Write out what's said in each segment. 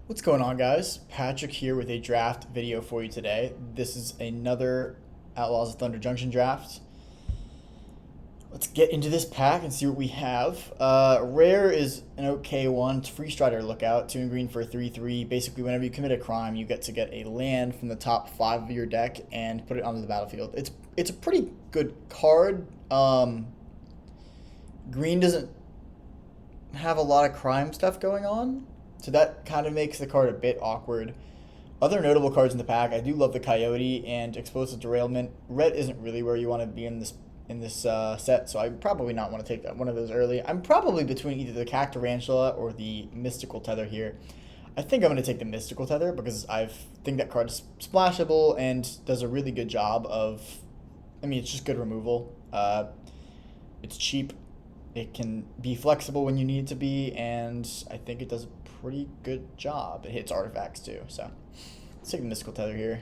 What's going on, guys? Patrick here with a draft video for you today. This is another Outlaws of Thunder Junction draft. Let's get into this pack and see what we have. Rare is an okay one. It's Free Strider Lookout, 2 and green for a 3/3. Basically, whenever you commit a crime, you get to get a land from the top 5 of your deck and put it onto the battlefield. It's a pretty good card. Green doesn't have a lot of crime stuff going on, so that kind of makes the card a bit awkward. Other notable cards in the pack, I do love the Coyote and Explosive Derailment. Red isn't really where you want to be in this set, so I would probably not want to take that one of those early. I'm probably between either the Cactarantula or the Mystical Tether here. I think I'm going to take the Mystical Tether because I think that card is splashable and does a really good job of, it's just good removal. It's cheap. It can be flexible when you need it to be, and I think it does a pretty good job. It hits artifacts too, so let's take the Mystical Tether here.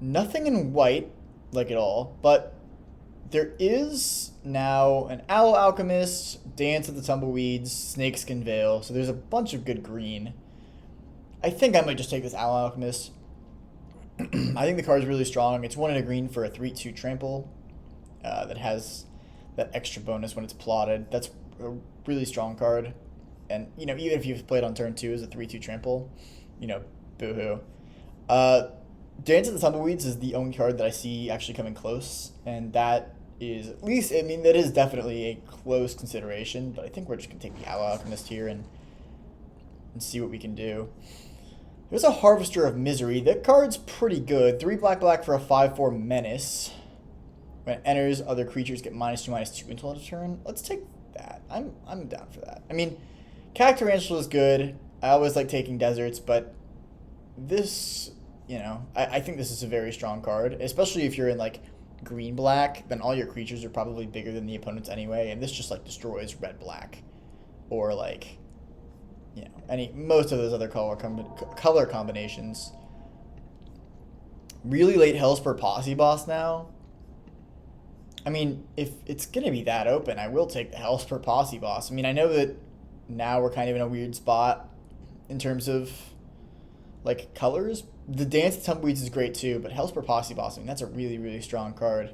Nothing in white, like at all, but there is now an Owl Alchemist, Dance of the Tumbleweeds, Snakeskin Veil, so there's a bunch of good green. I think I might just take this Owl Alchemist. I think the card is really strong. It's 1 and a green for a 3/2 trample that has that extra bonus when it's plotted. That's a really strong card. And, even if you play it on turn 2 as a 3/2 trample, boo-hoo. Dance of the Tumbleweeds is the only card that I see actually coming close, and that is at least, that is definitely a close consideration, but I think we're just going to take the Owl Alchemist here and see what we can do. There's a Harvester of Misery. That card's pretty good. 3 black for a 5/4 menace. When it enters, other creatures get -2/-2 until end of turn. Let's take that. I'm down for that. Cactarantula is good. I always like taking deserts, but this, I think this is a very strong card, especially if you're in like green-black. Then all your creatures are probably bigger than the opponent's anyway, and this just like destroys red-black, or like, most of those other color combinations. Really late Hellspur Posse Boss now. If it's going to be that open, I will take the Hellspur Posse Boss. I know that now we're kind of in a weird spot in terms of, like, colors. The Dance of Tumbleweeds is great too, but Hellspur Posse Boss, that's a really, really strong card.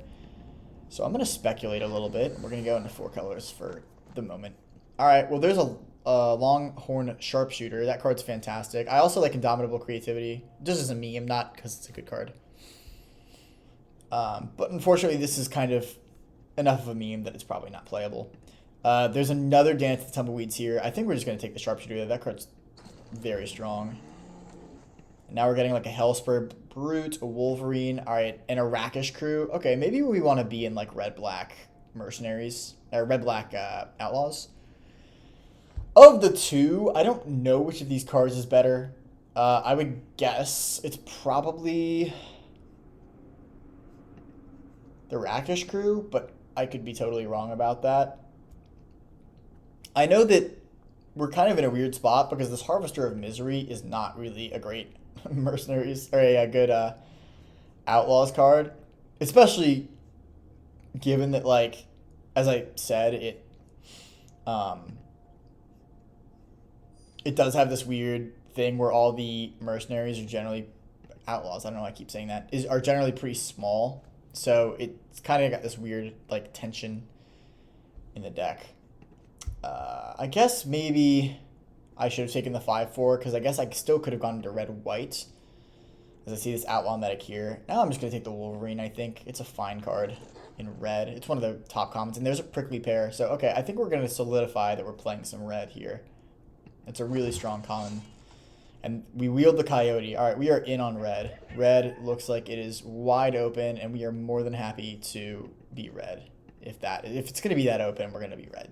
So I'm going to speculate a little bit. We're going to go into 4 colors for the moment. All right, well, there's a Longhorn Sharpshooter. That card's fantastic. I also like Indomitable Creativity, just as a meme, not because it's a good card. But unfortunately, this is kind of enough of a meme that it's probably not playable. There's another Dance of the Tumbleweeds here. I think we're just going to take the Sharpshooter. That card's very strong. And now we're getting like a Hellspur Brute, a Wolverine, all right, and a Rakish Crew. Okay, maybe we want to be in like red-black mercenaries, or red-black outlaws. Of the two, I don't know which of these cards is better. I would guess it's probably the Rakish Crew, but I could be totally wrong about that. I know that we're kind of in a weird spot because this Harvester of Misery is not really a great mercenaries or a good outlaws card, especially given that, like, as I said, it does have this weird thing where all the mercenaries are generally outlaws. I don't know why I keep saying that. Are generally pretty small. So it's kind of got this weird like tension in the deck. I guess maybe I should have taken the 5/4 because I guess I still could have gone into red-white. As I see this outlaw medic here. Now I'm just going to take the Wolverine, I think. It's a fine card in red. It's one of the top commons. And there's a Prickly Pear. So, okay, I think we're going to solidify that we're playing some red here. It's a really strong common. And we wield the Coyote. All right, we are in on red. Red looks like it is wide open, and we are more than happy to be red. If it's going to be that open, we're going to be red,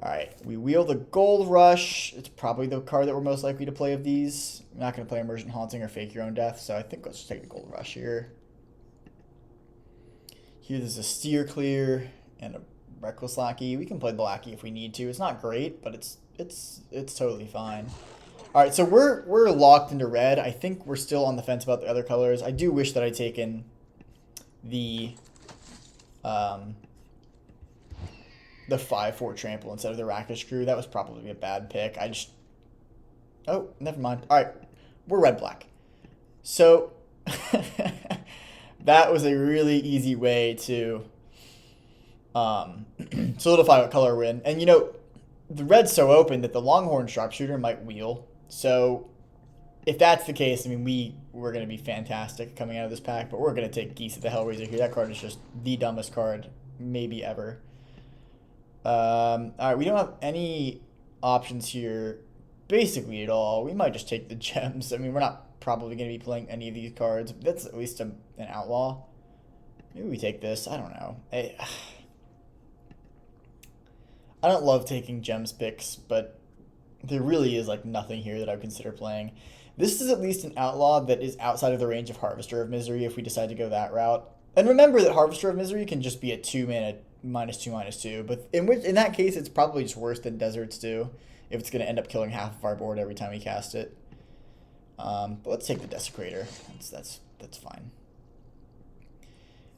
All right, we wield the Gold Rush. It's probably the card that we're most likely to play of these. I'm not going to play Emergent Haunting or Fake Your Own Death, so I think let's just take the Gold Rush here. Here there's a Steer Clear and a Reckless Lackey. We can play the Lackey if we need to. It's not great, but it's totally fine. All right, so we're locked into red. I think we're still on the fence about the other colors. I do wish that I'd taken the the 5/4 trample instead of the racket screw. That was probably a bad pick. Oh, never mind. All right, we're red black. So that was a really easy way to solidify what color we're in. And the red's so open that the longhorn sharpshooter might wheel. So if that's the case, I mean, we're going to be fantastic coming out of this pack, but we're going to take Geese of the Hellraiser here. That card is just the dumbest card maybe ever. All right, we don't have any options here basically at all. We might just take the gems. I mean, we're not probably going to be playing any of these cards. That's at least an outlaw. Maybe we take this. I don't know. I don't love taking gems picks, but there really is like nothing here that I would consider playing. This is at least an outlaw that is outside of the range of Harvester of Misery if we decide to go that route. And remember that Harvester of Misery can just be a 2-mana -2/-2, but in that case it's probably just worse than Deserts do if it's going to end up killing half of our board every time we cast it. But let's take the Desecrator. That's fine.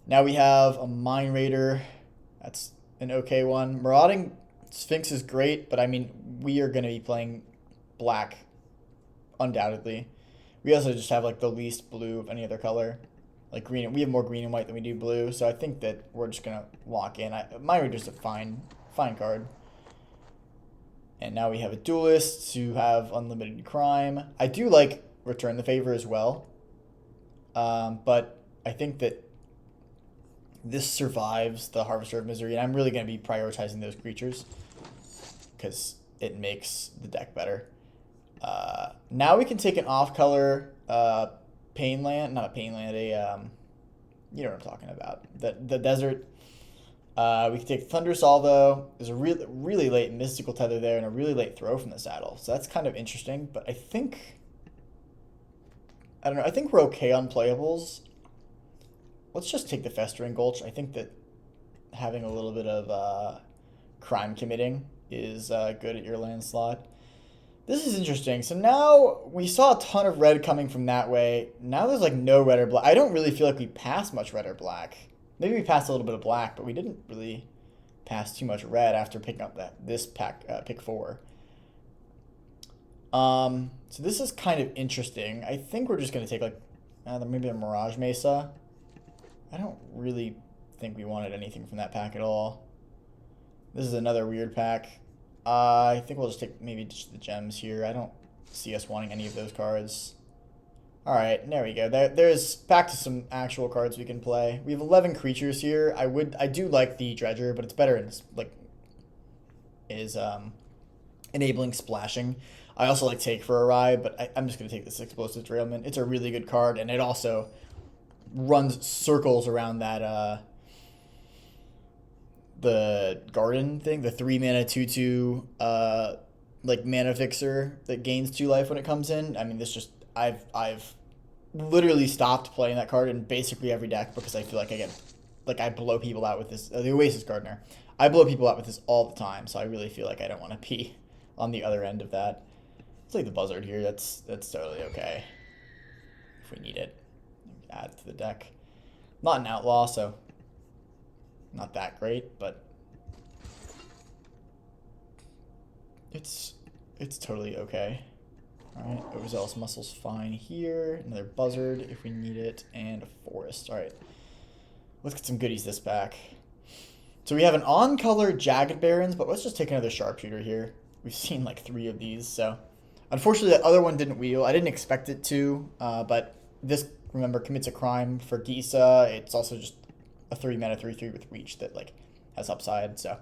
Now we have a Mine Raider. That's an okay one. Marauding Sphinx is great, but I mean, we are going to be playing black, undoubtedly. We also just have like the least blue of any other color. Like green, we have more green and white than we do blue, so I think that we're just going to walk in. Mine Raider's a fine card. And now we have a Duelist who have unlimited crime. I do like Return the Favor as well, but I think that this survives the Harvester of Misery, and I'm really going to be prioritizing those creatures because it makes the deck better. Now we can take an off-color Pain Land, not a Pain Land, you know what I'm talking about, the Desert. We can take Thunder Salvo. There's a really late Mystical Tether there and a really late throw from the saddle, so that's kind of interesting, but I don't know, I think we're okay on playables. Let's just take the Festering Gulch. I think that having a little bit of crime committing is good at your land slot. This is interesting. So now we saw a ton of red coming from that way. Now there's like no red or black. I don't really feel like we passed much red or black. Maybe we passed a little bit of black, but we didn't really pass too much red after picking up this pack, pick 4. So this is kind of interesting. I think we're just going to take like maybe a Mirage Mesa. I don't really think we wanted anything from that pack at all. This is another weird pack. I think we'll just take maybe just the gems here. I don't see us wanting any of those cards. All right, there we go. There's back to some actual cards we can play. We have 11 creatures here. I do like the Dredger, but it's better in enabling splashing. I also like Take for a Ride, but I'm just gonna take this Explosive Derailment. It's a really good card, and it also runs circles around that the garden thing, the 3-mana 2/2 like mana fixer that gains 2 life when it comes in. I mean, this just I've literally stopped playing that card in basically every deck because I feel like I blow people out with this. The Oasis Gardener, I blow people out with this all the time, so I really feel like I don't want to be on the other end of that. Let's take the Buzzard here. That's totally okay if we need it. Add it to the deck. Not an outlaw, so not that great, but it's totally okay. Alright, Overzealous Muscle's fine here. Another Buzzard if we need it, and a Forest. Alright, let's get some goodies this back. So we have an on-color Jagged Barrens, but let's just take another Sharpshooter here. We've seen like 3 of these, so unfortunately that other one didn't wheel. I didn't expect it to, but this, remember, commits a crime for Gisa. It's also just a 3-mana 3/3 with reach that like has upside, so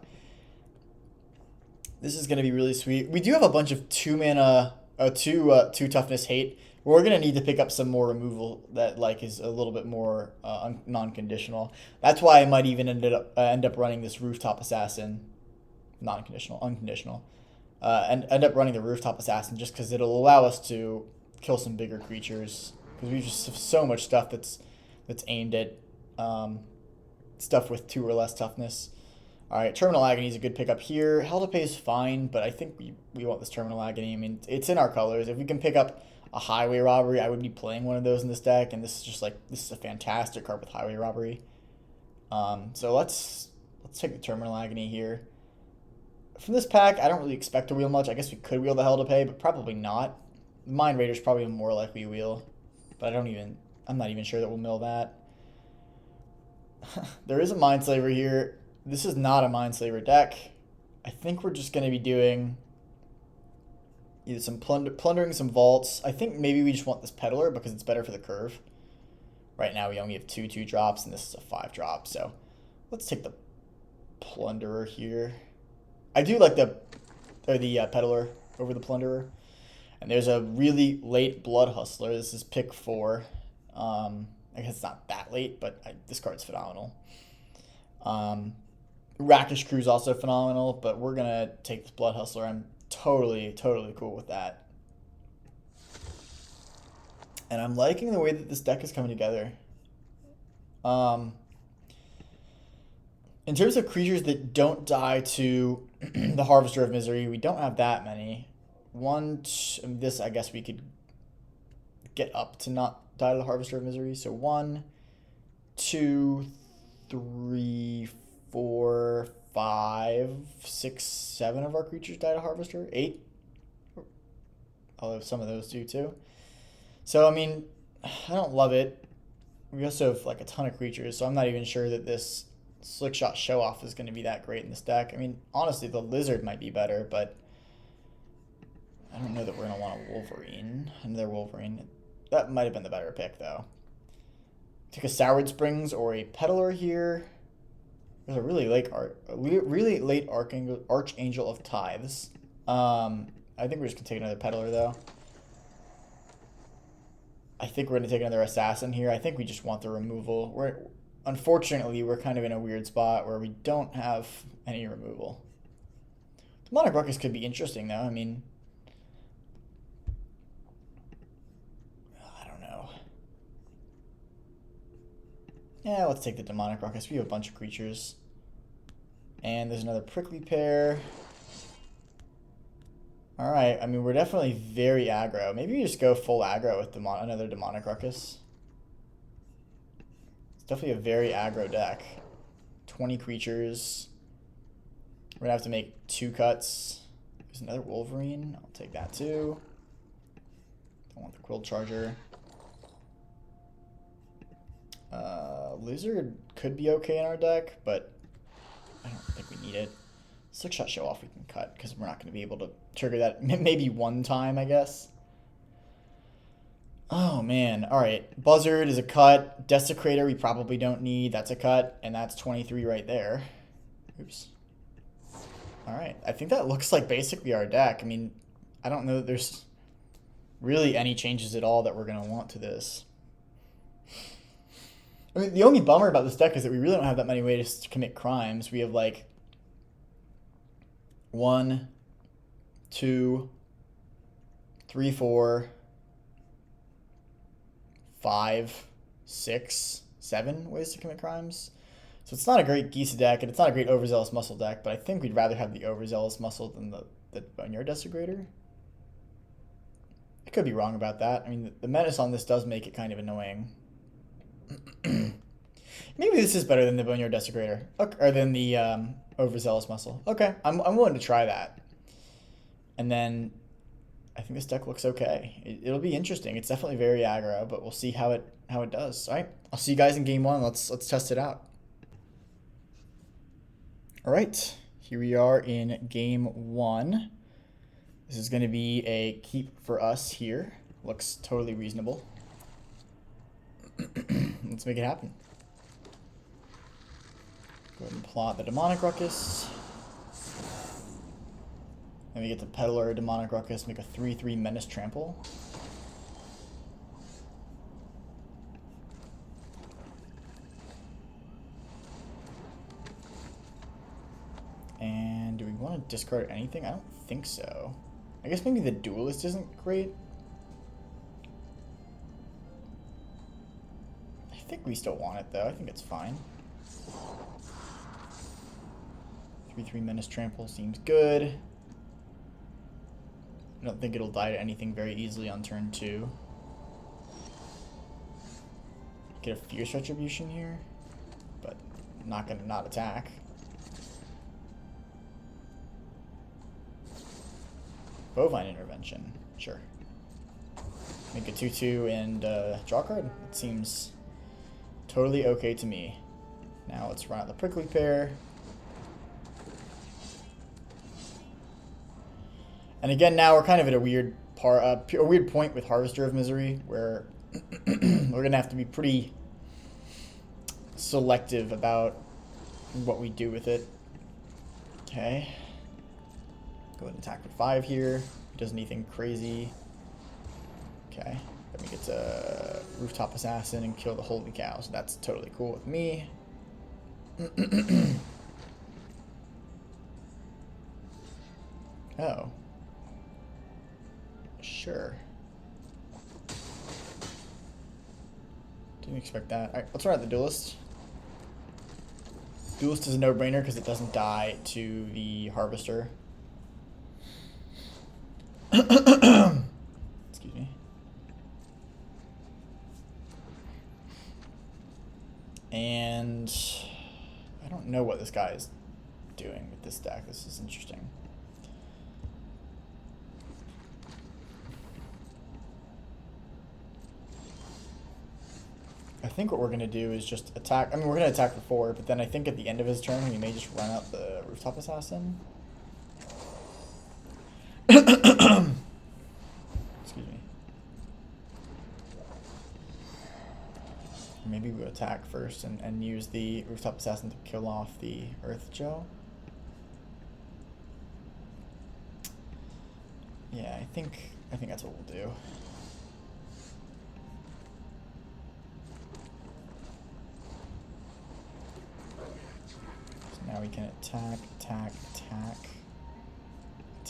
this is going to be really sweet. We do have a bunch of 2-mana, 2 toughness hate. We're going to need to pick up some more removal that like is a little bit more non-conditional. That's why I might even end up running this Rooftop Assassin, unconditional, and end up running the Rooftop Assassin just because it'll allow us to kill some bigger creatures, because we just have so much stuff that's aimed at stuff with 2 or less toughness. All right, Terminal Agony is a good pickup here. Hell to Pay is fine, but I think we want this Terminal Agony. I mean, it's in our colors. If we can pick up a Highway Robbery, I would be playing one of those in this deck, and this is a fantastic card with Highway Robbery. So let's take the Terminal Agony here. From this pack, I don't really expect to wheel much. I guess we could wheel the Hell to Pay, but probably not. Mind Raider's probably more likely to wheel. But I'm not even sure that we'll mill that. There is a Mindslaver here. This is not a Mindslaver deck. I think we're just going to be doing either some plundering some vaults. I think maybe we just want this Peddler because it's better for the curve. Right now we only have 2 drops and this is a 5 drop. So let's take the Plunderer here. I do like the Peddler over the Plunderer. And there's a really late Blood Hustler. This is pick 4. I guess it's not that late, but this card's phenomenal. Rakish Crew's also phenomenal, but we're going to take this Blood Hustler. I'm totally cool with that. And I'm liking the way that this deck is coming together. In terms of creatures that don't die to the Harvester of Misery, we don't have that many. This I guess we could get up to not die to the Harvester of Misery. So 1, 2, 3, 4, 5, 6, 7 of our creatures die to Harvester. 8. Although some of those do too. So I mean, I don't love it. We also have like a ton of creatures, so I'm not even sure that this Slickshot Show-Off is going to be that great in this deck. I mean, honestly, the Lizard might be better, but I don't know that we're going to want a Wolverine. Another Wolverine. That might have been the better pick, though. Take a Soured Springs or a Peddler here. There's a really late Archangel of Tithes. I think we're just going to take another Peddler, though. I think we're going to take another Assassin here. I think we just want the removal. Unfortunately, we're kind of in a weird spot where we don't have any removal. Demonic Ruckus could be interesting, though. I mean, I don't know. Yeah, let's take the Demonic Ruckus. We have a bunch of creatures. And there's another Prickly Pear. Alright, I mean, we're definitely very aggro. Maybe we just go full aggro with another Demonic Ruckus. It's definitely a very aggro deck. 20 creatures. We're going to have to make 2 cuts. There's another Wolverine. I'll take that too. Don't want the Quill Charger. Lizard could be okay in our deck, but I don't think we need it. Slickshot Show-Off we can cut because we're not going to be able to trigger that maybe one time, I guess. Oh, man. All right. Buzzard is a cut. Desecrator we probably don't need. That's a cut. And that's 23 right there. Oops. All right. I think that looks like basically our deck. I mean, I don't know that there's really any changes at all that we're going to want to this. I mean, the only bummer about this deck is that we really don't have that many ways to commit crimes. We have like 1, 2, 3, 4, 5, 6, 7 ways to commit crimes. So it's not a great Gisa deck, and it's not a great Overzealous Muscle deck, but I think we'd rather have the Overzealous Muscle than the Boneyard Desecrator. I could be wrong about that. I mean, the menace on this does make it kind of annoying. Maybe this is better than the Boneyard Desecrator, or than the Overzealous Muscle. Okay, I'm willing to try that. And then I think this deck looks okay. It'll be interesting. It's definitely very aggro, but we'll see how it does. All right, I'll see you guys in game 1. Let's test it out. All right, here we are in game 1. This is going to be a keep for us here. Looks totally reasonable. Let's make it happen. Go ahead and plot the Demonic Ruckus. Then we get the Peddler Demonic Ruckus, make a 3/3 Menace Trample. And do we want to discard anything? I don't think so. I guess maybe the Duelist isn't great. I think we still want it though. I think it's fine. 3/3 Menace Trample seems good. I don't think it'll die to anything very easily on turn 2. Get a Fierce Retribution here, but not gonna not attack. Bovine Intervention. Sure. Make a 2/2 and draw a card. It seems totally okay to me. Now let's run out the Prickly Pear. And again, now we're kind of at a weird point with Harvester of Misery, where we're gonna have to be pretty selective about what we do with it. Okay. Go ahead and attack with 5 here. Does anything crazy. Okay. Then we get to Rooftop Assassin and kill the Holy Cow, so that's totally cool with me. Oh. Sure. Didn't expect that. Alright, let's run out the Duelist. Duelist is a no-brainer because it doesn't die to the Harvester. Excuse me. And I don't know what this guy is doing with this deck. This is interesting. I think what we're going to do is just attack. I mean, we're going to attack for 4, but then I think at the end of his turn, we may just run out the Rooftop Assassin. Excuse me. Maybe we attack first and use the Rooftop Assassin to kill off the Earth Joe. Yeah, I think that's what we'll do. Now we can attack.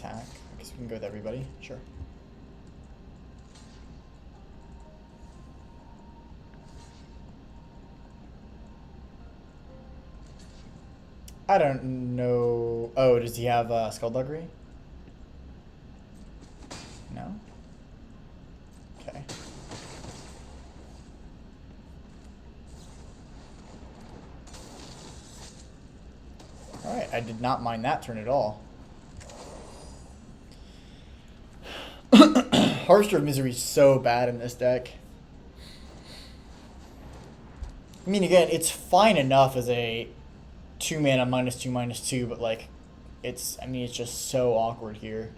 I guess we can go with everybody. Sure. I don't know. Oh, does he have Skullduggery? No? Okay. Alright, I did not mind that turn at all. Harvester of Misery is so bad in this deck. I mean, again, it's fine enough as a 2-mana -2/-2, but like, it's just so awkward here.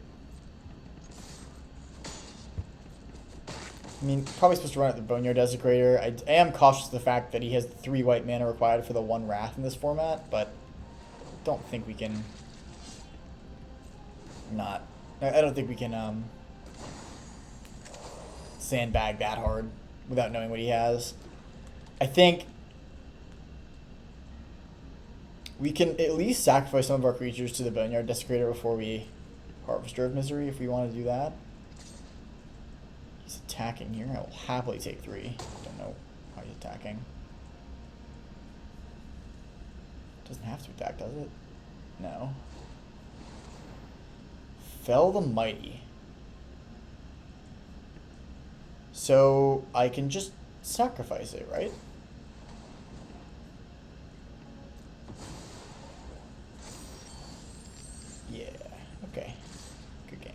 I mean, probably supposed to run out the Boneyard Desecrator. I am cautious of the fact that he has 3 white mana required for the 1 Wrath in this format, but I don't think we can I don't think we can sandbag that hard without knowing what he has. I think we can at least sacrifice some of our creatures to the Boneyard Desecrator before we Harvester of Misery if we want to do that. He's attacking here. I will happily take 3. Don't know how he's attacking. Doesn't have to attack, does it? No. Fell the Mighty. So I can just sacrifice it, right? Yeah. Okay. Good game.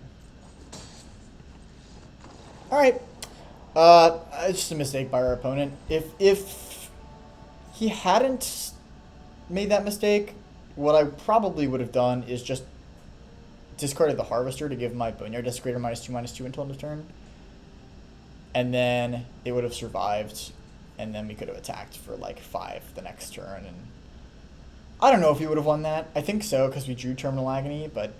All right. It's just a mistake by our opponent. If he hadn't made that mistake, what I probably would have done is just discarded the Harvester to give my Boneyard Desecrator -2/-2 until end of turn. And then it would have survived, and then we could have attacked for like 5 the next turn. And I don't know if we would have won that. I think so, because we drew Terminal Agony, but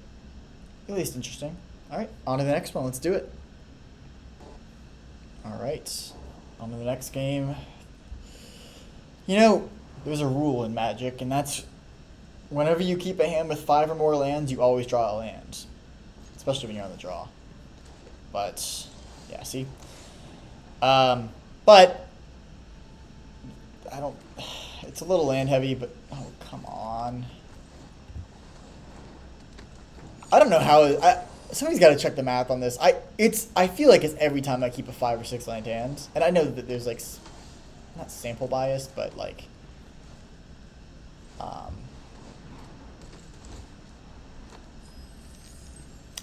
at least interesting. All right, on to the next one. Let's do it. All right, on to the next game. You know, there's a rule in Magic, and that's whenever you keep a hand with 5 or more lands, you always draw a land, especially when you're on the draw. But yeah, see. But I don't. It's a little land heavy, but oh come on. I don't know how. Somebody's got to check the math on this. I feel like it's every time I keep a 5 or 6 land hand, and I know that there's like not sample bias, but like I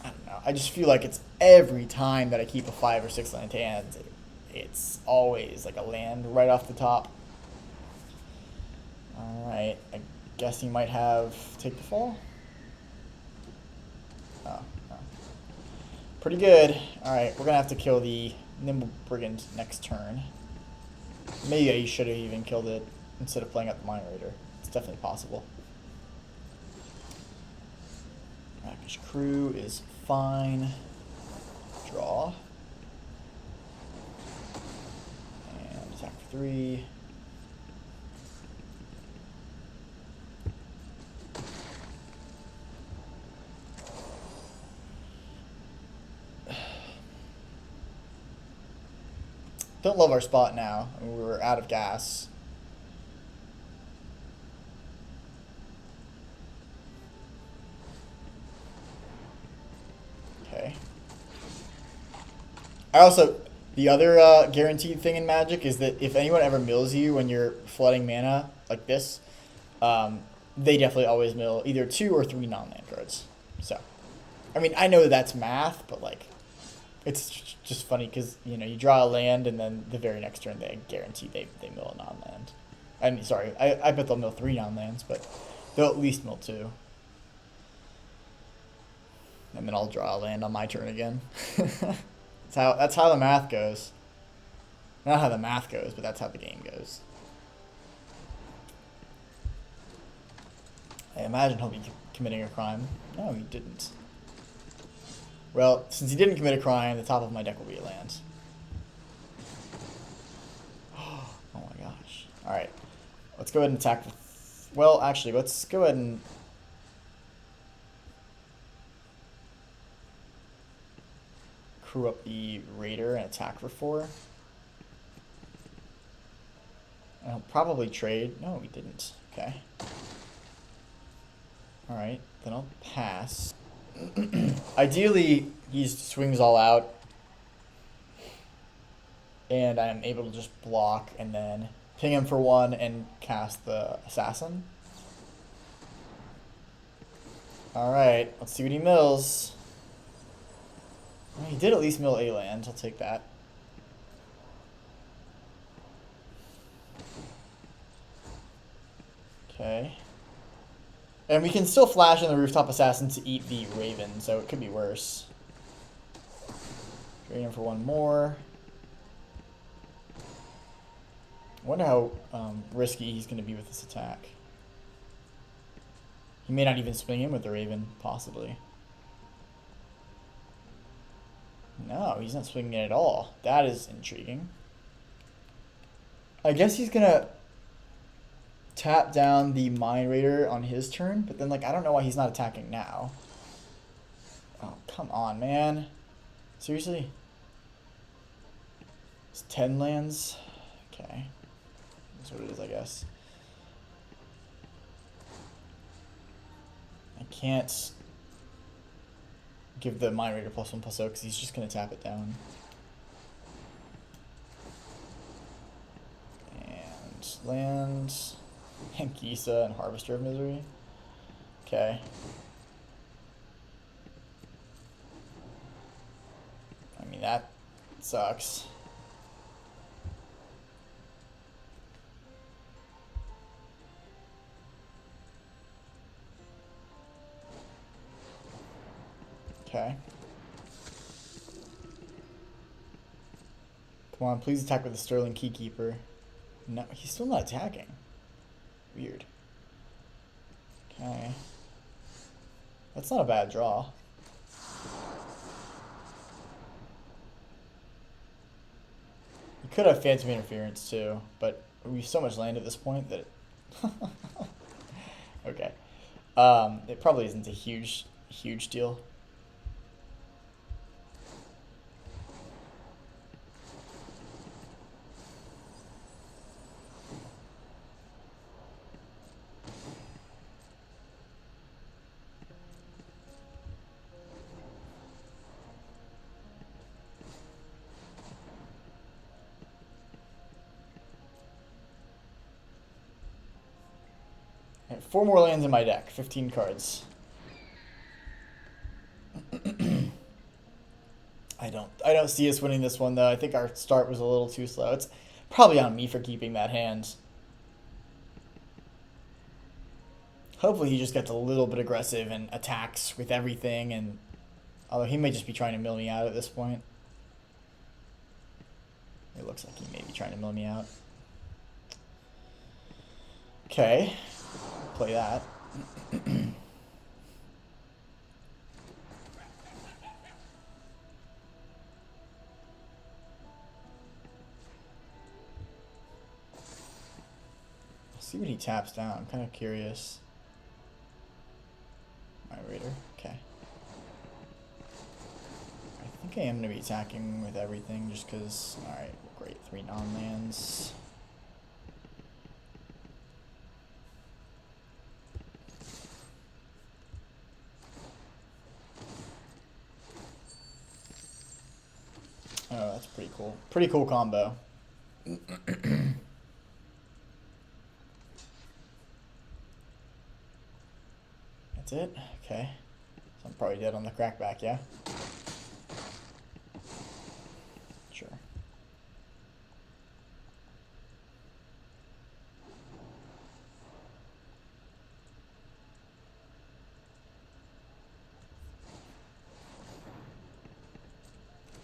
don't know. I just feel like it's every time that I keep a 5 or 6 land hand, it's always like a land right off the top. Alright, I guess he might have take the fall. Oh, no. Pretty good. Alright, we're gonna have to kill the Nimble Brigand next turn. Maybe I should have even killed it instead of playing out the Mine Raider. It's definitely possible. Rakish Crew is fine. Draw. And attack for 3. Don't love our spot now. I mean, we're out of gas. Okay. I also, the other guaranteed thing in Magic is that if anyone ever mills you when you're flooding mana like this, they definitely always mill either 2 or 3 non-land cards. So, I mean, I know that's math, but like, it's just funny because, you know, you draw a land and then the very next turn they guarantee they mill a non-land. I mean, sorry, I bet they'll mill 3 non-lands, but they'll at least mill 2. And then I'll draw a land on my turn again. That's how the math goes. Not how the math goes, but that's how the game goes. I imagine he'll be committing a crime. No, he didn't. Well, since he didn't commit a crime, the top of my deck will be a land. Oh my gosh. Alright. Let's go ahead and attack. Well, actually, let's go ahead and... crew up the Raider and attack for 4. And I'll probably trade. No, we didn't. Okay. Alright, then I'll pass. Ideally, he swings all out. And I'm able to just block and then ping him for 1 and cast the Assassin. Alright, let's see what he mills. Well, he did at least mill a land. I'll take that. Okay. And we can still flash in the Rooftop Assassin to eat the Raven, so it could be worse. Trade him for 1 more. I wonder how risky he's going to be with this attack. He may not even swing in with the Raven, possibly. No, he's not swinging it at all. That is intriguing. I guess he's going to tap down the Mine Raider on his turn, but then, like, I don't know why he's not attacking now. Oh, come on, man. Seriously? It's 10 lands? Okay. That's what it is, I guess. I can't give the Mine Raider +1/+0 because he's just going to tap it down. And land... and Gisa and Harvester of Misery. Okay. I mean, that sucks. Okay. Come on, please attack with the Sterling Keykeeper. No, he's still not attacking. Weird. Okay. That's not a bad draw. You could have Phantom Interference too, but we have so much land at this point that okay. It probably isn't a huge deal. I have 4 more lands in my deck, 15 cards. I don't see us winning this one though. I think our start was a little too slow. It's probably on me for keeping that hand. Hopefully he just gets a little bit aggressive and attacks with everything, and although he may just be trying to mill me out at this point. It looks like he may be trying to mill me out. Okay. Play that. See what he taps down. I'm kind of curious. My raider. Okay. I think I am going to be attacking with everything just because. Alright, great. 3 non-lands. Oh, that's pretty cool. Pretty cool combo. That's it? Okay. So I'm probably dead on the crackback, yeah? Sure.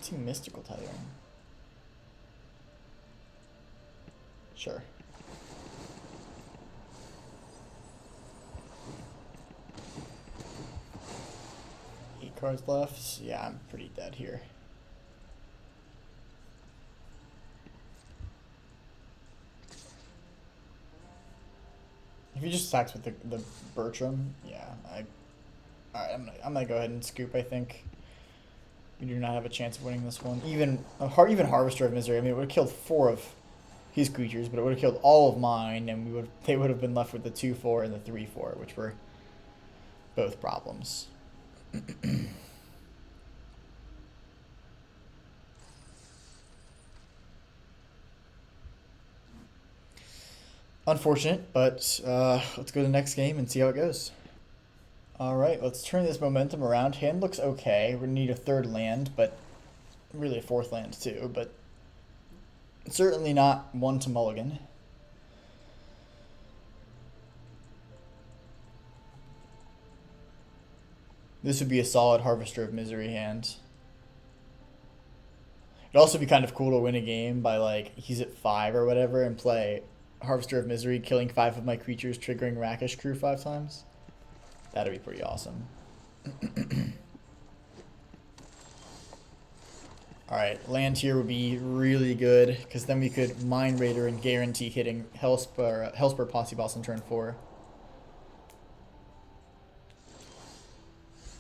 Team Mystical Tithing. Sure. Cards left. Yeah, I'm pretty dead here. If he just attacks with the Bertram, yeah. Alright, I'm gonna go ahead and scoop. I think we do not have a chance of winning this one. Even Harvester of Misery. I mean, it would have killed 4 of his creatures, but it would have killed all of mine, and they would have been left with the 2/4 and the 3/4, which were both problems. Unfortunate, but let's go to the next game and see how it goes. Alright, let's turn this momentum around. Hand looks okay. We're going to need a 3rd land, but really a 4th land too, but certainly not one to mulligan. This would be a solid Harvester of Misery hand. It'd also be kind of cool to win a game by, like, he's at 5 or whatever and play Harvester of Misery, killing 5 of my creatures, triggering Rakish Crew 5 times. That'd be pretty awesome. Alright, land here would be really good, because then we could Mind Raider and guarantee hitting Hellspur Posse Boss on turn 4.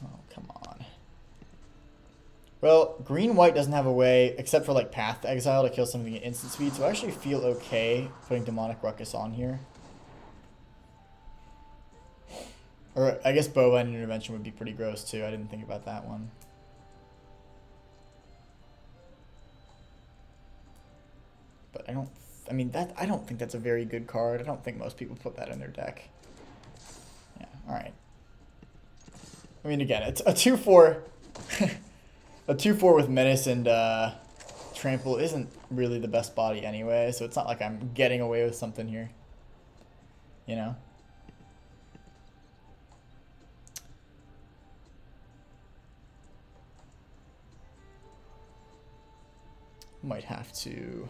Oh, come on. Well, green-white doesn't have a way, except for like Path to Exile, to kill something at instant speed, so I actually feel okay putting Demonic Ruckus on here. Or I guess Bovine Intervention would be pretty gross too. I didn't think about that one. But I don't think that's a very good card. I don't think most people put that in their deck. Yeah, alright. I mean, again, it's a 2/4. A 2/4 with Menace and Trample isn't really the best body anyway, so it's not like I'm getting away with something here. You know? Might have to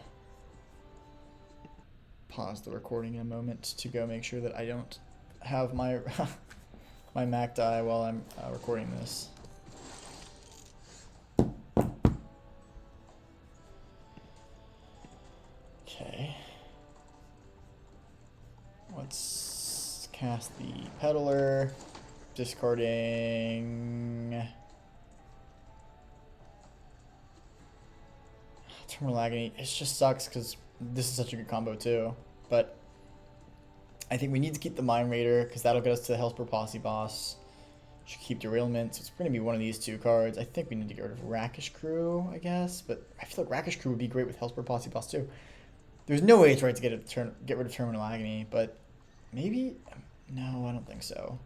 pause the recording in a moment to go make sure that I don't have my my Mac die while I'm recording this. Okay. Let's cast the Peddler, discarding Terminal Agony. It just sucks because this is such a good combo too. But I think we need to keep the Mind Raider because that'll get us to the Hellspur Posse Boss. Should keep Derailment, so it's going to be one of these 2 cards. I think we need to get rid of Rakish Crew, I guess. But I feel like Rakish Crew would be great with Hellspur Posse Boss too. There's no way it's right to get rid of Terminal Agony, but maybe? No, I don't think so.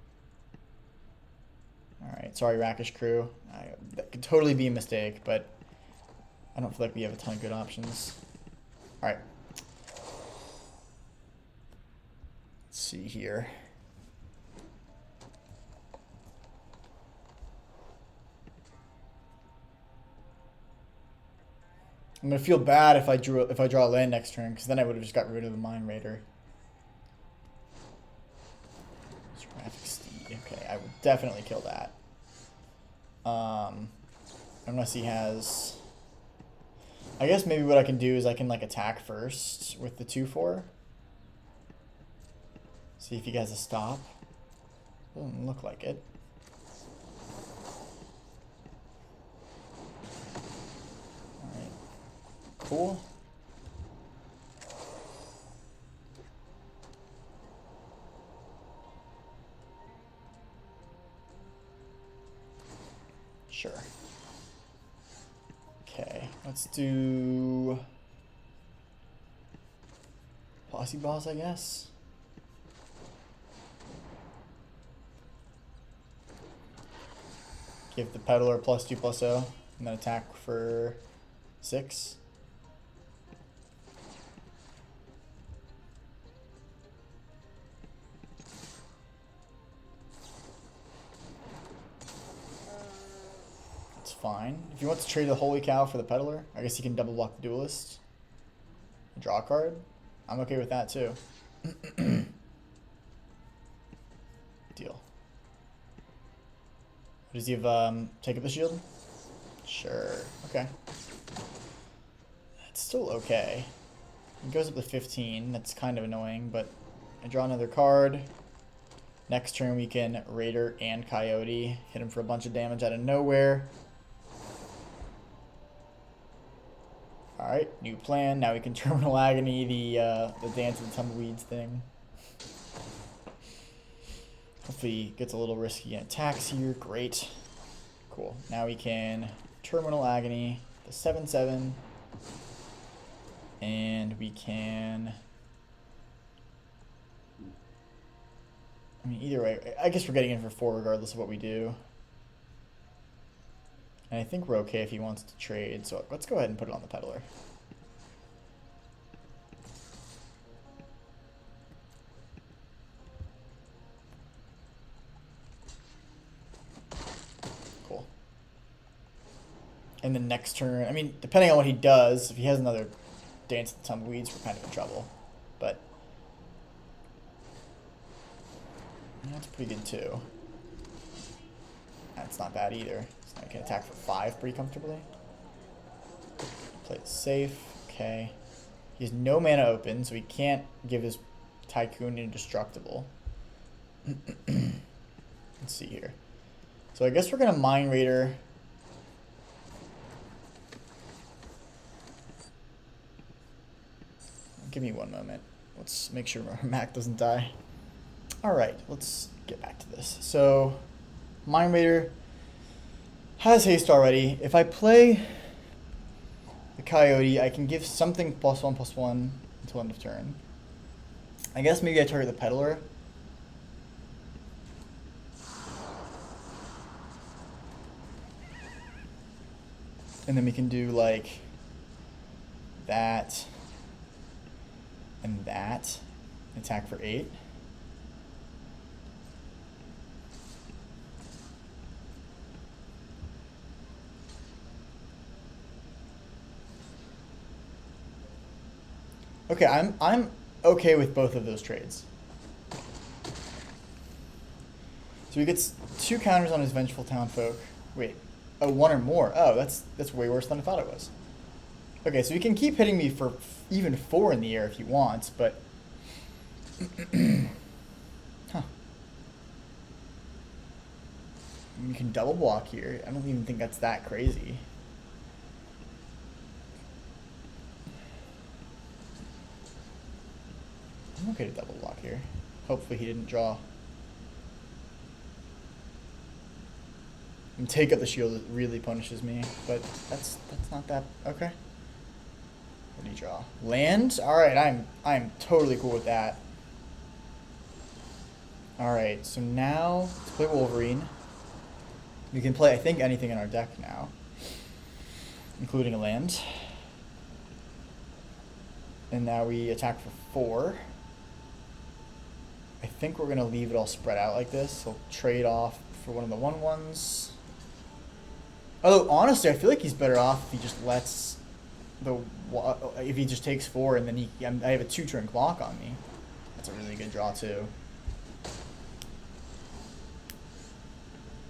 Alright, sorry Rakish Crew. That could totally be a mistake, but I don't feel like we have a ton of good options. All right. Let's see here. I'm gonna feel bad if I draw a land next turn, because then I would have just got rid of the Mind Raider. Traffic Steed. Okay, I would definitely kill that. Unless he has. I guess maybe what I can do is I can like attack first with the 2/4. See if he has a stop. Doesn't look like it. Alright. Cool. Sure. Okay, let's do Posse Boss, I guess. Give the peddler +2/+0, and then attack for 6. That's fine. If you want to trade the Holy Cow for the peddler, I guess you can double block the duelist. Draw a card. I'm okay with that too. Deal. Does he have take up the shield? Sure. Okay. That's still okay. It goes up to 15. That's kind of annoying, but I draw another card. Next turn we can Raider and Coyote. Hit him for a bunch of damage out of nowhere. Alright, new plan. Now we can Terminal Agony the Dance of the Tumbleweeds thing. Hopefully he gets a little risky and attacks here. Great. Cool. Now we can Terminal Agony the 7/7. And we can... I mean, either way, I guess we're getting in for 4 regardless of what we do. And I think we're okay if he wants to trade, so let's go ahead and put it on the peddler. Cool. And then next turn, I mean, depending on what he does, if he has another Dance of the Tumbleweeds, we're kind of in trouble. But that's pretty good too. That's not bad either. So I can attack for 5 pretty comfortably. Play it safe. Okay. He has no mana open, so he can't give his Tycoon indestructible. Let's see here. So I guess we're going to Mind Raider. Give me one moment. Let's make sure Mac doesn't die. Alright, let's get back to this. So, Mind Raider has haste already. If I play the Coyote, I can give something +1/+1 until end of turn. I guess maybe I target the peddler. And then we can do like that and that. Attack for 8. Okay, I'm okay with both of those trades. So he gets 2 counters on his Vengeful Townfolk. Wait, oh, 1 or more. Oh, that's way worse than I thought it was. Okay, so he can keep hitting me for even 4 in the air if he wants, but huh. You can double block here. I don't even think that's that crazy. I'm okay to double block here. Hopefully he didn't draw. And take up the shield really punishes me, but that's not that okay. What do you draw? Land? Alright, I'm totally cool with that. Alright, so now let's play Wolverine. We can play I think anything in our deck now. including a land. And now we attack for 4. I think we're going to leave it all spread out like this. So trade off for one of the 1/1s. Although, honestly, I feel like he's better off if he just lets if he just takes 4 and then I have a 2-turn clock on me. That's a really good draw, too.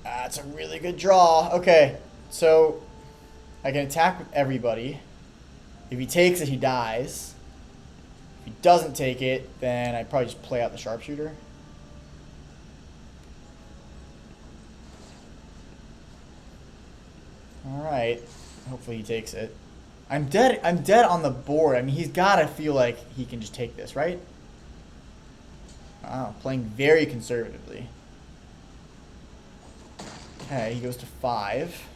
That's a really good draw. Okay, so I can attack with everybody. If he takes it, he dies. If he doesn't take it, then I probably just play out the sharpshooter. Alright. Hopefully he takes it. I'm dead on the board. I mean, he's gotta feel like he can just take this, right? Wow, playing very conservatively. Okay, he goes to 5.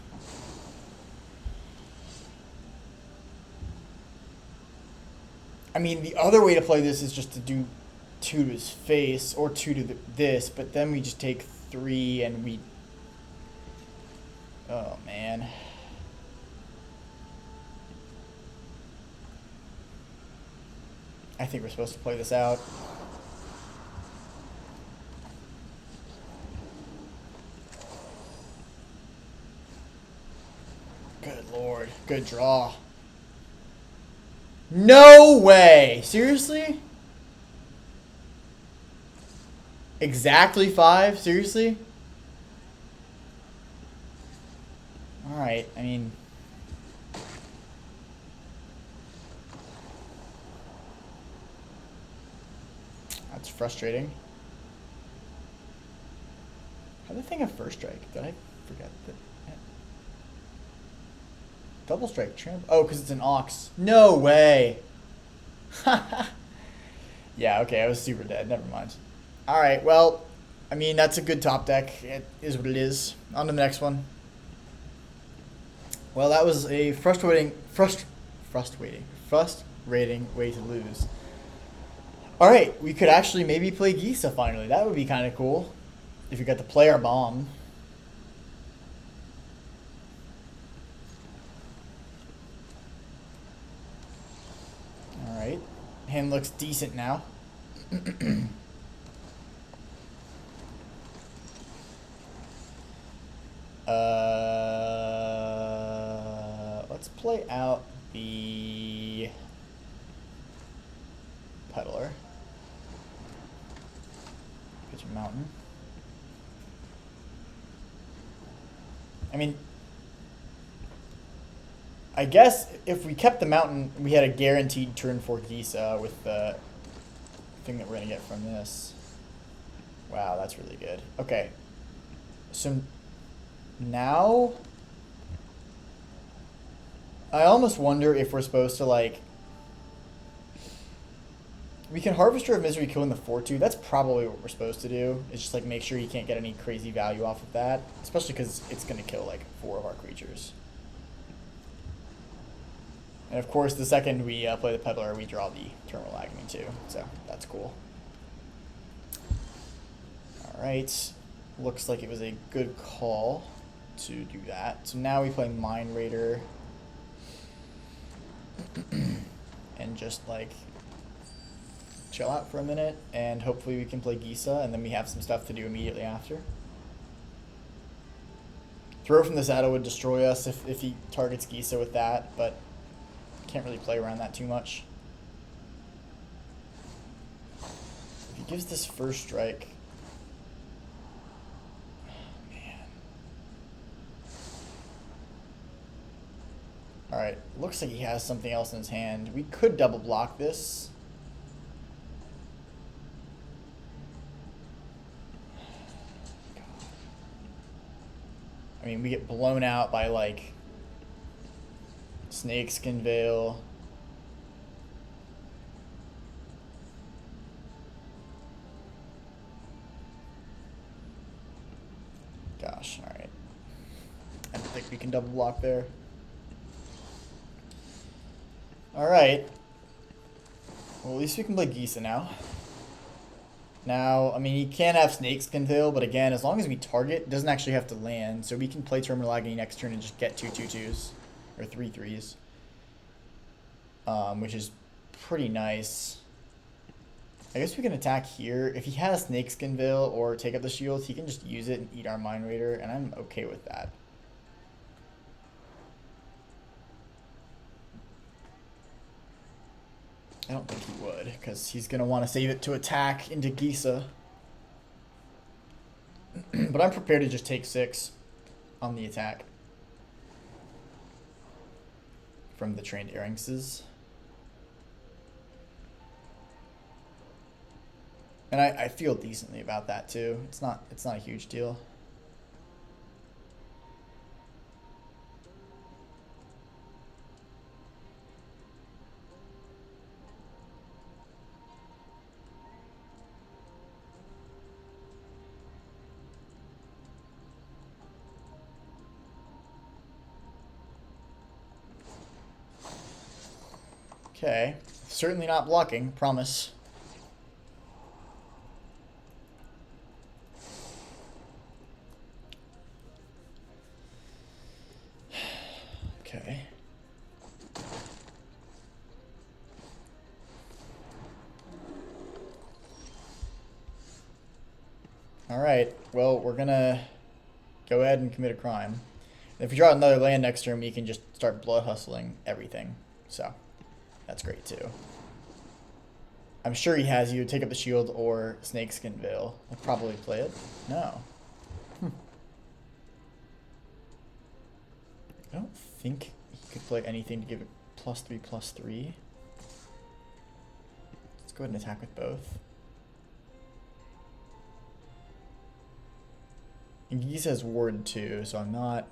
I mean, the other way to play this is just to do 2 to his face, or 2 to this, but then we just take 3 and we... Oh, man. I think we're supposed to play this out. Good lord. Good draw. No way! Seriously? Exactly 5? Seriously? Alright, I mean... That's frustrating. How did I think of first strike? Did I forget that? Double strike, tramp. Oh, because it's an ox. No way. Yeah, okay, I was super dead. Never mind. Alright, well, I mean, that's a good top deck. It is what it is. On to the next one. Well, that was a frustrating way to lose. Alright, we could actually maybe play Gisa finally. That would be kind of cool. If we got to play our bomb. Alright. Hand looks decent now. Let's play out the peddler. Pitch a mountain. I mean, I guess if we kept the mountain, we had a guaranteed turn 4 Gisa with the thing that we're going to get from this. Wow, that's really good. Okay. So now I almost wonder if we're supposed to, like... We can Harvester of Misery killing the 4-2. That's probably what we're supposed to do. It's just, like, make sure you can't get any crazy value off of that. Especially because it's going to kill, like, 4 of our creatures. And, of course, the second we play the Peddler, we draw the Terminal Agony, too. So, that's cool. Alright. Looks like it was a good call to do that. So now we play Mind Raider. And just, like... chill out for a minute, and hopefully we can play Gisa, and then we have some stuff to do immediately after. Throw from the saddle would destroy us if he targets Gisa with that, but can't really play around that too much. If he gives this first strike... Oh, man. Alright, looks like he has something else in his hand. We could double block this. I mean, we get blown out by, like, Snakeskin Veil. Gosh, alright. I don't think we can double block there. Alright. Well, at least we can play Gisa now. Now, I mean, he can have Snakeskin Veil, but again, as long as we target, it doesn't actually have to land, so we can play Terminal Agony next turn and just get 2/2/2s. or 3/3s, which is pretty nice. I guess we can attack here. If he has Snakeskin Veil or take up the shield, he can just use it and eat our Mind Raider, and I'm okay with that. I don't think he would, because he's going to want to save it to attack into Gisa. But I'm prepared to just take 6 on the attack from the trained Earringses. And I feel decently about that too. It's not a huge deal. Okay, certainly not blocking, promise. Okay. Alright, well, we're gonna go ahead and commit a crime. If we draw another land next turn, we can just start blood hustling everything. So, that's great too. I'm sure he has you take up the shield or Snakeskin Veil. I'll probably play it. No. I don't think he could play anything to give it +3/+3. Let's go ahead and attack with both. And Gisa has Ward too, so I'm not...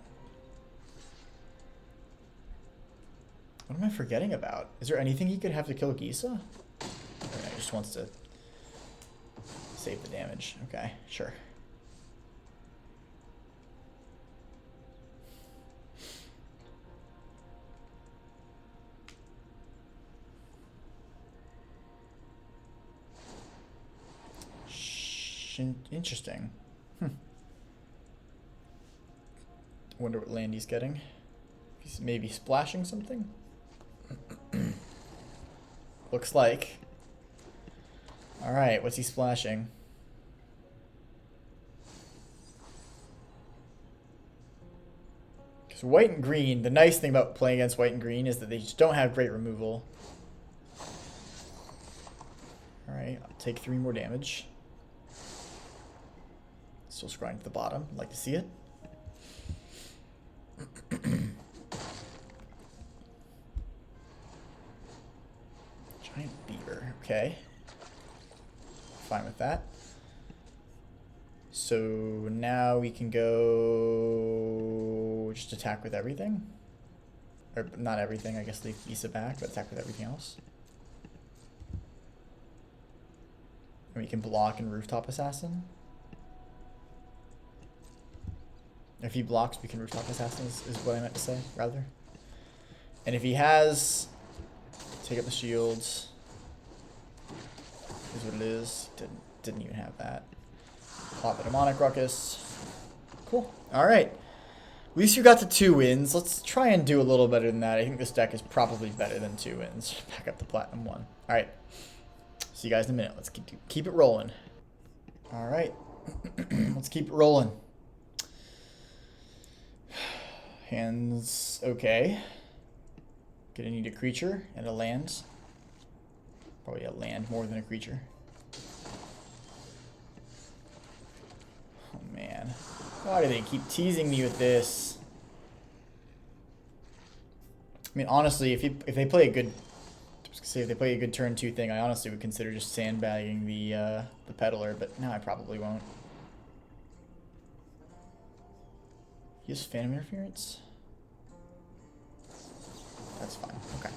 What am I forgetting about? Is there anything he could have to kill Gisa? Or no, he just wants to save the damage. Okay, sure. Interesting. Wonder what land he's getting. He's maybe splashing something? Looks like. Alright, what's he splashing? Because white and green, the nice thing about playing against white and green is that they just don't have great removal. Alright, I'll take 3 more damage. Still scrying to the bottom. I'd like to see it. Giant beaver. Okay. Fine with that. So now we can go just attack with everything. Or not everything, I guess leave Gisa back, but attack with everything else. And we can block and Rooftop Assassin. If he blocks, we can Rooftop Assassin is what I meant to say, rather. And if he has... Take up the shields. Is what it is. Didn't even have that. Pop the Demonic Ruckus. Cool. Alright. At least you got to 2 wins. Let's try and do a little better than that. I think this deck is probably better than 2 wins. Back up to Platinum 1. Alright. See you guys in a minute. Let's keep it rolling. Alright. Let's keep it rolling. Hands okay. Gonna need a creature and a land. Probably a land more than a creature. Oh man. Why do they keep teasing me with this? I mean, honestly, if they play a good... Say if they play a good turn 2 thing, I honestly would consider just sandbagging the peddler, but no, I probably won't. He has Phantom Interference? That's fine. Okay.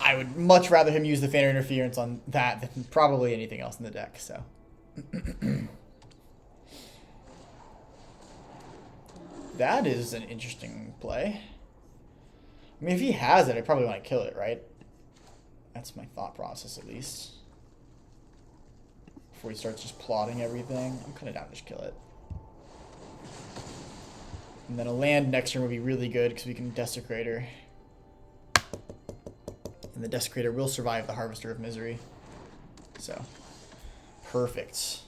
I would much rather him use the Phantom Interference on that than probably anything else in the deck, so. That is an interesting play. I mean, if he has it, I probably want to kill it, right? That's my thought process, at least. Before he starts just plotting everything, I'm kind of down to just kill it. And then a land next turn would be really good because we can Desecrator. And the Desecrator will survive the Harvester of Misery. So, perfect.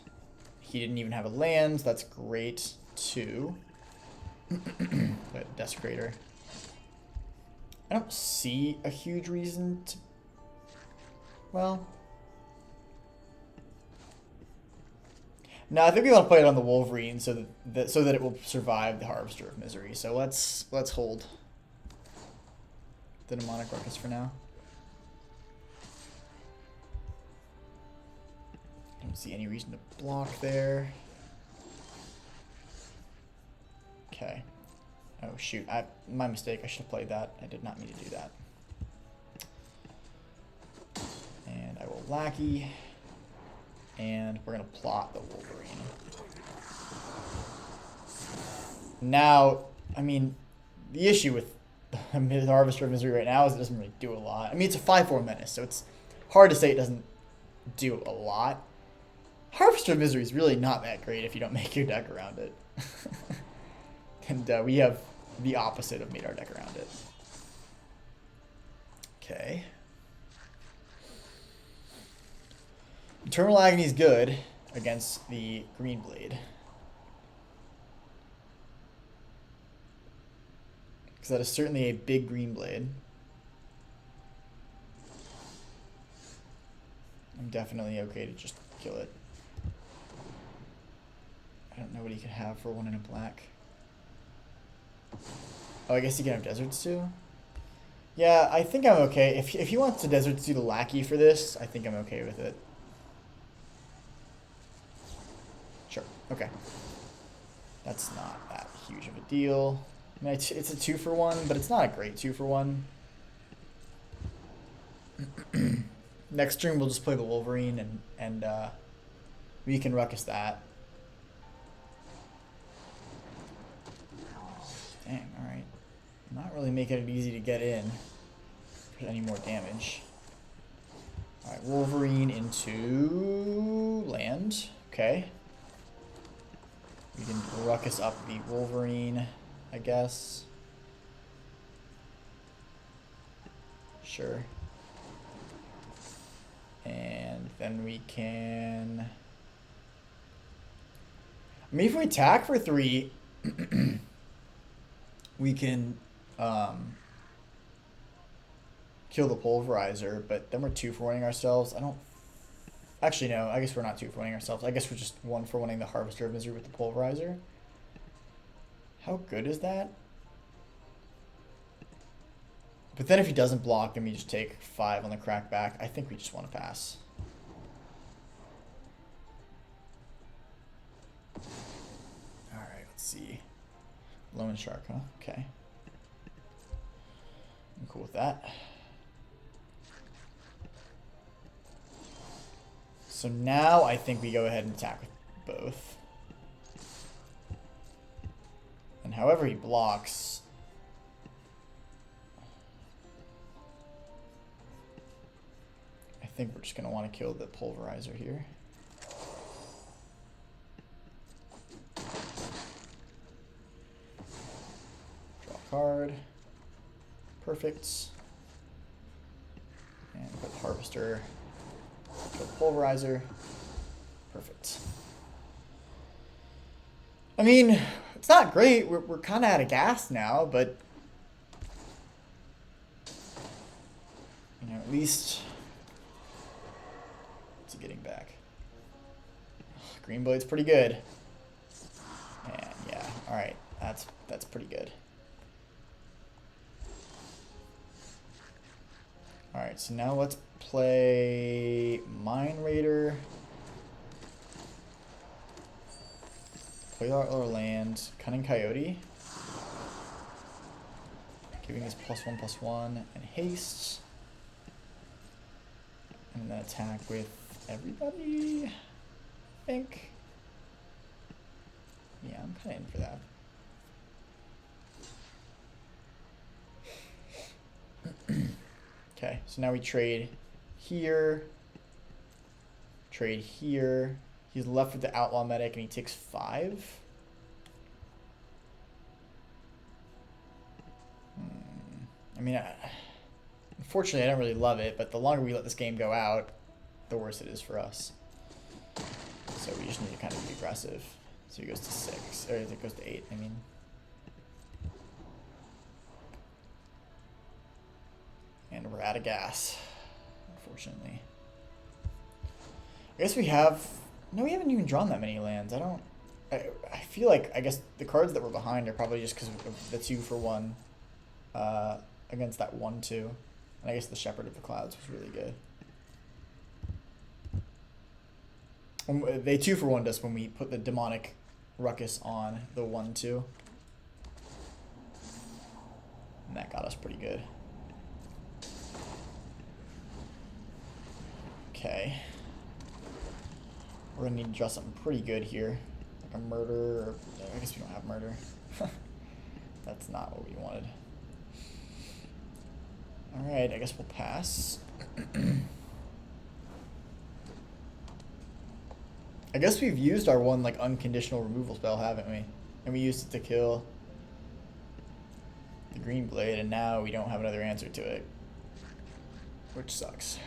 He didn't even have a land. That's great, too. But Desecrator. I don't see a huge reason to... Well... No, I think we want to play it on the Wolverine so that it will survive the Harvester of Misery. So let's hold the Demonic Ruckus for now. Don't see any reason to block there. Okay. Oh shoot, my mistake. I should have played that. I did not mean to do that. And I will Lackey. And we're going to plot the Wolverine. Now, I mean, the issue with the Harvester of Misery right now is it doesn't really do a lot. I mean, it's a 5/4 menace, so it's hard to say it doesn't do a lot. Harvester of Misery is really not that great if you don't make your deck around it. And we have the opposite of made our deck around it. Okay. Terminal Agony is good against the Green Blade. Because that is certainly a big Green Blade. I'm definitely okay to just kill it. I don't know what he could have for 1 and a black. Oh, I guess he can have Deserts too? Yeah, I think I'm okay. If he wants to Deserts do the Lackey for this, I think I'm okay with it. Sure. Okay. That's not that huge of a deal. I mean, it's a 2-for-1, but it's not a great 2-for-1. Next turn, we'll just play the Wolverine, and we can Ruckus that. Dang, alright. Not really making it easy to get in for any more damage. Alright, Wolverine into land. Okay. We can Ruckus up the Wolverine, I guess. Sure. And then we can... I mean, if we attack for 3, we can kill the Pulverizer, but then we're 2-for-1ing ourselves. I don't... Actually, no. I guess we're not 2-for-1ing ourselves. I guess we're just 1-for-1ing the Harvester of Misery with the Pulverizer. How good is that? But then if he doesn't block, then we just take 5 on the crackback. I think we just want to pass. Alright, let's see. Loan Shark, huh? Okay. I'm cool with that. So now I think we go ahead and attack with both. And however he blocks... I think we're just going to want to kill the Pulverizer here. Draw a card. Perfect. And put Harvester. Kill the Pulverizer. Perfect. I mean, it's not great. We're kind of out of gas now, but... You know, at least... What's he getting back? Green Blade's pretty good. And yeah, alright. That's pretty good. Alright, so now let's play Mine Raider. Play our land. Cunning Coyote. Giving us +1/+1 and haste. And then attack with everybody, I think. Yeah, I'm kind of in for that. Okay, so now we trade here. Trade here. He's left with the Outlaw Medic and he takes 5. mean, unfortunately, I don't really love it, but the longer we let this game go out, the worse it is for us. So we just need to kind of be aggressive. So he goes to 6, or it goes to 8, I mean. And we're out of gas, unfortunately. I guess we have... No, we haven't even drawn that many lands. I feel like, I guess the cards that were behind are probably just because of the 2-for-1 against that 1-2. And I guess the Shepherd of the Clouds was really good. They 2-for-1'd us when we put the Demonic Ruckus on the 1-2. And that got us pretty good. Okay. We're gonna need to draw something pretty good here. Like a murder, or I guess we don't have murder. That's not what we wanted. Alright, I guess we'll pass. I guess we've used our one like unconditional removal spell, haven't we? And we used it to kill the Green Blade, and now we don't have another answer to it. Which sucks.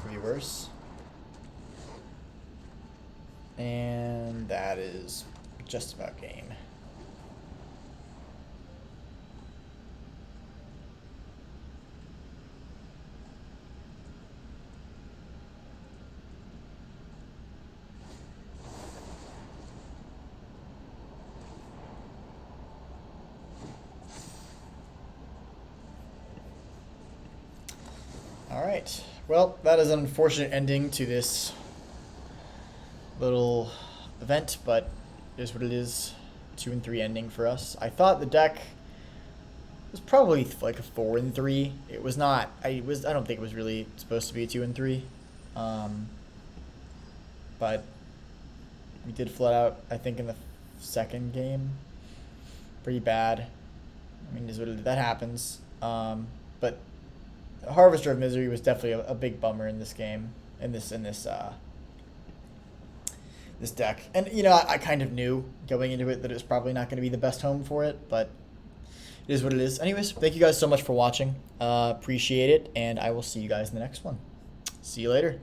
Could be worse. And that is just about game. Alright, well, that is an unfortunate ending to this little event, but it is what it is. 2 and 3 ending for us. I thought the deck was probably like a 4 and 3. It was not. I don't think it was really supposed to be a 2 and 3. But we did flat out, I think, in the second game. Pretty bad. I mean, that happens. But Harvester of Misery was definitely a big bummer in this game, this deck. And you know, I kind of knew going into it that it was probably not going to be the best home for it, but it is what it is. Anyways, thank you guys so much for watching. Appreciate it, and I will see you guys in the next one. See you later.